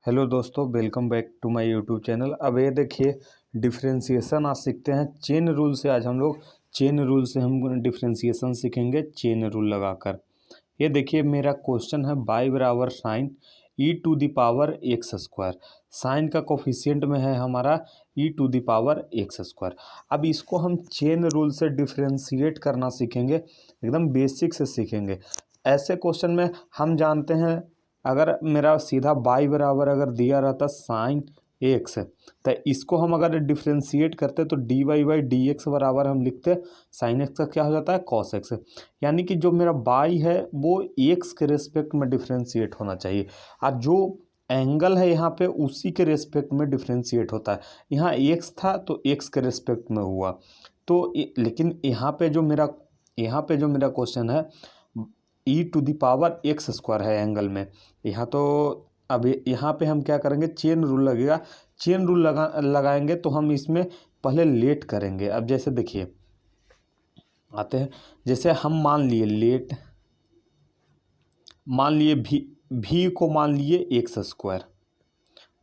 Hello दोस्तों, welcome back to my YouTube channel. अब ये देखिए डिफरेंशिएशन आज सीखते हैं चेन रूल से। आज हम लोग चेन रूल से हम डिफरेंशिएशन सीखेंगे चेन रूल लगाकर। ये देखिए मेरा क्वेश्चन है y बराबर sine E to the power x square. Sine का कोफिशिएंट में है हमारा E to the power x square. अब इसको हम चेन रूल से डिफरेंशिएट करना सीखेंगे, एकदम बेसिक से सीखेंगे। ऐसे क्वेश्चन में हम जानते हैं अगर मेरा सीधा y बराबर अगर दिया रहता साइन एक्स तो इसको हम अगर डिफ्रेंशिएट करते तो d y by d x बराबर हम लिखते साइन एक्स का क्या हो जाता है कॉस एक्स। यानी कि जो मेरा y है वो एक्स के रेस्पेक्ट में डिफ्रेंशिएट होना चाहिए और जो एंगल है यहाँ पे उसी के रेस्पेक्ट में डिफ्रेंशिएट होता है। यहाँ एक्स था तो एक्स के रेस्पेक्ट में हुआ तो लेकिन यहाँ पे जो मेरा क्वेश्चन है e to the power x square है एंगल में यहाँ। तो अब यहाँ पे हम क्या करेंगे, चेन रूल लगेगा। चेन रूल लगाएंगे तो हम इसमें पहले लेट करेंगे। अब जैसे देखिए आते हैं, जैसे हम मान लिए लेट, मान लिए भी को मान लिए एक्स स्क्वायर,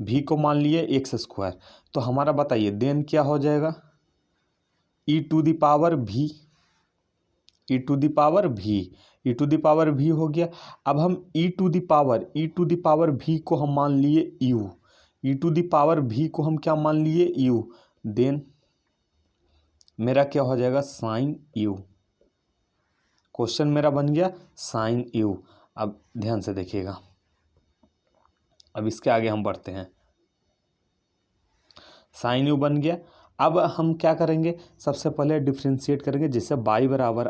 भी को मान लिए एक्स स्क्वायर। तो हमारा बताइए देन क्या हो जाएगा, ई टू द पावर भी, ई टू द पावर भी, ई टू द पावर भी हो गया। अब हम ई टू द पावर भी को हम मान लिए u, e to the power v को हम क्या मान लिए यू, देन मेरा क्या हो जाएगा साइन यू। क्वेश्चन मेरा बन गया साइन यू। अब ध्यान से देखिएगा, अब इसके आगे हम बढ़ते हैं। साइन यू बन गया। अब हम क्या करेंगे, सबसे पहले डिफ्रेंशिएट करेंगे। जैसे y बराबर,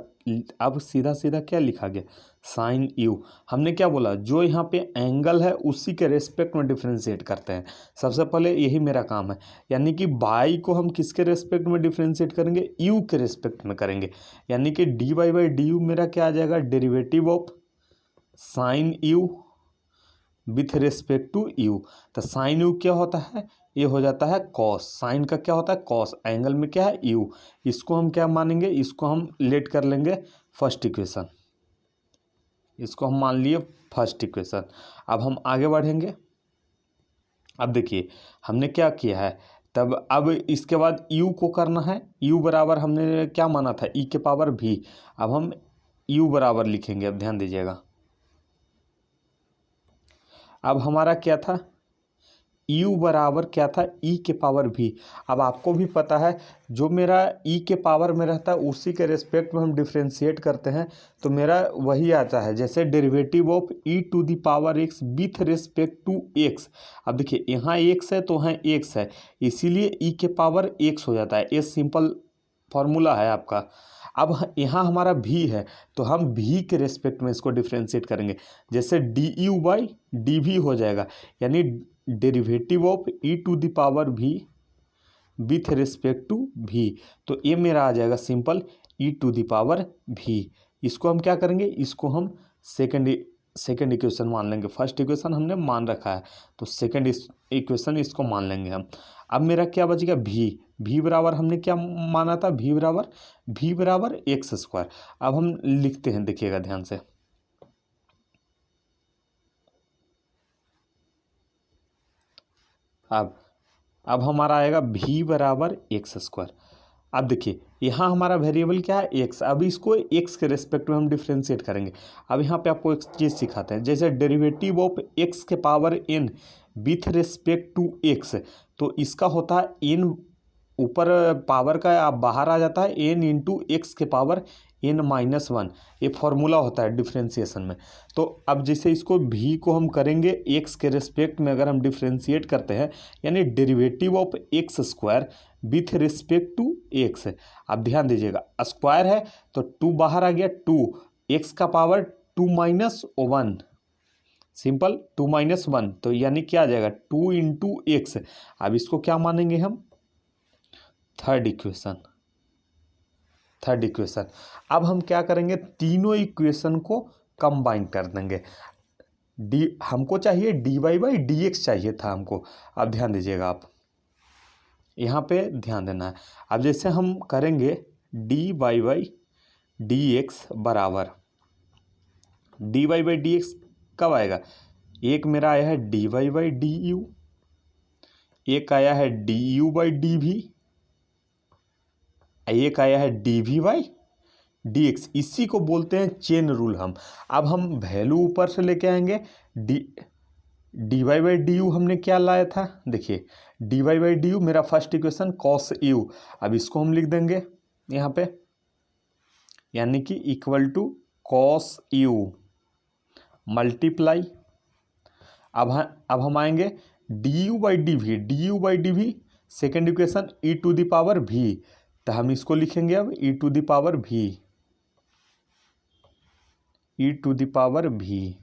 अब सीधा सीधा क्या लिखा गया साइन यू। हमने क्या बोला, जो यहाँ पे एंगल है उसी के रेस्पेक्ट में डिफ्रेंशिएट करते हैं। सबसे पहले यही मेरा काम है, यानी कि y को हम किसके रेस्पेक्ट में डिफ्रेंशिएट करेंगे, u के रेस्पेक्ट में करेंगे। यानी कि d y by d u मेरा क्या आ जाएगा, derivative of sine u with respect to u. तो साइन यू क्या होता है, ये हो जाता है कॉस। साइन का क्या होता है कॉस, एंगल में क्या है यू। इसको हम क्या मानेंगे, इसको हम लेट कर लेंगे फर्स्ट इक्वेशन, इसको हम मान लिए फर्स्ट इक्वेशन। अब हम आगे बढ़ेंगे। अब देखिए हमने क्या किया है, तब अब इसके बाद u को करना है। u बराबर हमने क्या माना था e के पावर v, अब हम u बराबर लिखेंगे। अब ध्यान दीजिएगा, अब हमारा क्या था u बराबर क्या था e के पावर v। अब आपको भी पता है जो मेरा e के पावर में रहता है उसी के रेस्पेक्ट में हम डिफ्रेंशिएट करते हैं तो मेरा वही आता है। जैसे derivative of e to the power x with respect to x। अब देखिए यहाँ x है तो यहाँ x है, इसीलिए e के पावर x हो जाता है। ये सिंपल फॉर्मूला है आपका। अब यहाँ हमारा भी है तो हम भी के रेस्पेक्ट में इसको डिफ्रेंशिएट करेंगे। जैसे डी यू बाई डी भी हो जाएगा, यानी derivative of e to the power v with respect to v. तो ये मेरा आ जाएगा simple e to the power v. इसको हम क्या करेंगे, इसको हम सेकेंड इक्वेशन मान लेंगे। फर्स्ट इक्वेशन हमने मान रखा है तो सेकेंड इक्वेशन इसको मान लेंगे हम। अब मेरा क्या बचेगा भी बराबर हमने क्या माना था, भी बराबर एक्स स्क्वायर। अब हम लिखते हैं, देखिएगा ध्यान से। अब हमारा आएगा भी बराबर एक्स स्क्वायर। अब देखिए यहाँ हमारा वेरिएबल क्या है एक्स। अब इसको एक्स के रेस्पेक्ट में हम डिफ्रेंशिएट करेंगे। अब यहाँ पे आपको एक चीज़ सिखाते हैं, जैसे डेरिवेटिव ऑफ एक्स के power n with respect to x. तो इसका होता है एन, ऊपर पावर का आप बाहर आ जाता है एन इंटू एक्स के पावर एन माइनस वन। ये फॉर्मूला होता है डिफ्रेंशिएशन में। तो अब जैसे इसको भी को हम करेंगे एक्स के रेस्पेक्ट में, अगर हम डिफ्रेंशिएट करते हैं यानी derivative of x square with respect to x. अब ध्यान दीजिएगा स्क्वायर है तो टू बाहर आ गया, टू एक्स का power two minus one, simple two minus one. तो यानी क्या आ जाएगा टू इंटू एक्स। अब इसको क्या मानेंगे हम, थर्ड इक्वेशन। अब हम क्या करेंगे, तीनों इक्वेशन को कंबाइन कर देंगे। हमको चाहिए d y by d x चाहिए था हमको। अब ध्यान दीजिएगा, आप यहाँ पे ध्यान देना है। अब जैसे हम करेंगे d y by d x बराबर, d y by d x कब आएगा, एक मेरा आया है d y by d u, एक आया है d u by d v, एक आया है d v by d x. इसी को बोलते हैं चेन रूल। अब हम वैल्यू ऊपर से लेके आएंगे। D y by d u हमने क्या लाया था, देखिए d y by d u मेरा फर्स्ट इक्वेशन कॉस यू। अब इसको हम लिख देंगे यहाँ पे, यानी कि equal to cos u multiply. अब हम आएंगे d u by d v, d u by d v second equation e to the power v, तो हम इसको लिखेंगे अब e to the power v, e to the power v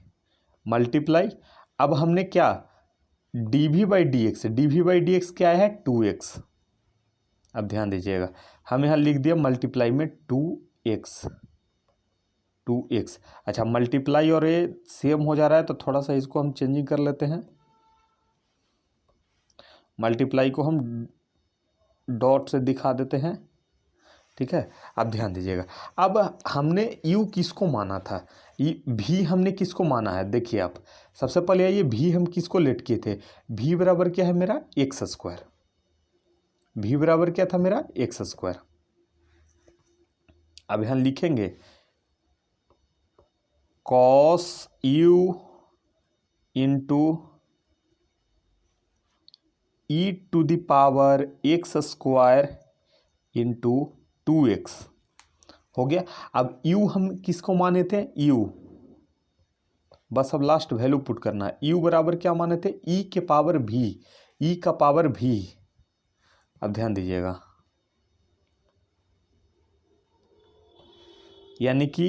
multiply. अब हमने क्या d v by d x, d v by d x क्या है 2x। अब ध्यान दीजिएगा, हम यहाँ लिख दिया मल्टीप्लाई में 2x, 2x। अच्छा मल्टीप्लाई और ये सेम हो जा रहा है तो थोड़ा सा इसको हम चेंजिंग कर लेते हैं। मल्टीप्लाई को हम डॉट से दिखा देते हैं, ठीक है। अब ध्यान दीजिएगा, अब हमने u किसको माना था, ये भी हमने किसको माना है। देखिए आप सबसे पहले ये भी हम किसको लेट किए थे, भी बराबर क्या है मेरा एक्स स्क्वायर, भी बराबर क्या था मेरा एक्स स्क्वायर। अब यहाँ लिखेंगे cos u into e to the power x square into 2x हो गया। अब u हम किसको माने थे, u, बस अब लास्ट वैल्यू पुट करना है। u बराबर क्या माने थे, e के पावर v, e का पावर v। अब ध्यान दीजिएगा, यानी कि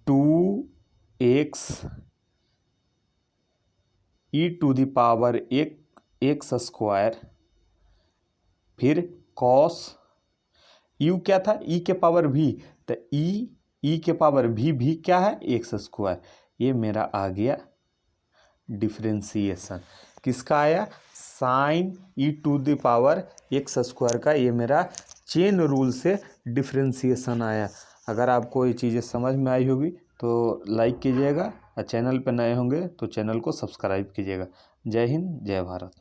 2x e to the power x square, फिर कॉस यू क्या था ई के पावर भी, तो ई के पावर भी क्या है एक्स स्क्वायर। ये मेरा आ गया डिफ्रेंसिएशन, किसका आया, sine E to the power x square का। ये मेरा चेन रूल से डिफ्रेंसिएशन आया। अगर आपको ये चीज़ें समझ में आई होगी तो लाइक कीजिएगा, और चैनल पर नए होंगे तो चैनल को सब्सक्राइब कीजिएगा। जय हिंद, जय भारत।